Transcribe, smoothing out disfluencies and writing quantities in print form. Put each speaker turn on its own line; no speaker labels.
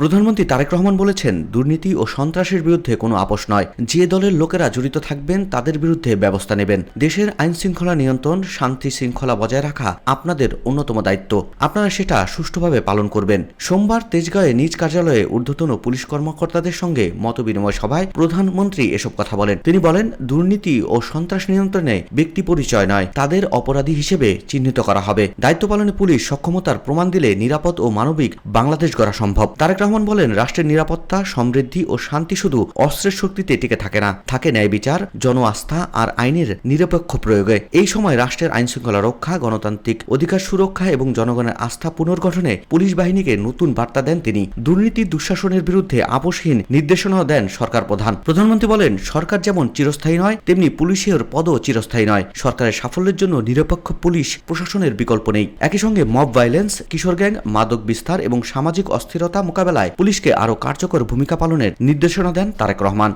প্রধানমন্ত্রী তারেক রহমান বলেছেন, দুর্নীতি ও সন্ত্রাসের বিরুদ্ধে কোনো আপোষ নয়। যে দলের লোকেরা জড়িত থাকবেন তাদের বিরুদ্ধে ব্যবস্থা নেবেন। দেশের আইন শৃঙ্খলা নিয়ন্ত্রণ, শান্তি শৃঙ্খলা বজায় রাখা আপনাদের অন্যতম দায়িত্ব। আপনারা সেটা সুষ্ঠুভাবে পালন করবেন। সোমবার তেজগাঁয়ে নিজ কার্যালয়ে ঊর্ধ্বতন পুলিশ কর্মকর্তাদের সঙ্গে মতবিনিময় সভায় প্রধানমন্ত্রী এসব কথা বলেন। তিনি বলেন, দুর্নীতি ও সন্ত্রাস নিয়ন্ত্রণে ব্যক্তি পরিচয় নয়, তাদের অপরাধী হিসেবে চিহ্নিত করা হবে। দায়িত্ব পালনে পুলিশ সক্ষমতার প্রমাণ দিলে নিরাপদ ও মানবিক বাংলাদেশ গড়া সম্ভব। তারেক রহমান বলেন, রাষ্ট্রের নিরাপত্তা, সমৃদ্ধি ও শান্তি শুধু অস্ত্রের শক্তিতে টিকে থাকে না, থাকে ন্যায় বিচার, জন আস্থা আর আইনের নিরপেক্ষ প্রয়োগে। এই সময় রাষ্ট্রের আইন শৃঙ্খলা রক্ষা, গণতান্ত্রিক অধিকার সুরক্ষা এবং জনগণের আস্থা পুনর্গঠনে পুলিশ বাহিনীকে নতুন বার্তা দেন তিনি। দুর্নীতি দুঃশাসনের বিরুদ্ধে আপোষহীন নির্দেশনাও দেন সরকার প্রধান। প্রধানমন্ত্রী বলেন, সরকার যেমন চিরস্থায়ী নয়, তেমনি পুলিশের পদও চিরস্থায়ী নয়। সরকারের সাফল্যের জন্য নিরপেক্ষ পুলিশ প্রশাসনের বিকল্প নেই। একই সঙ্গে মব ভায়োলেন্স, কিশোর গ্যাং, মাদক বিস্তার এবং সামাজিক অস্থিরতা মোকাবেলায় পুলিশকে আরও কার্যকর ভূমিকা পালনের নির্দেশনা দেন তারেক রহমান।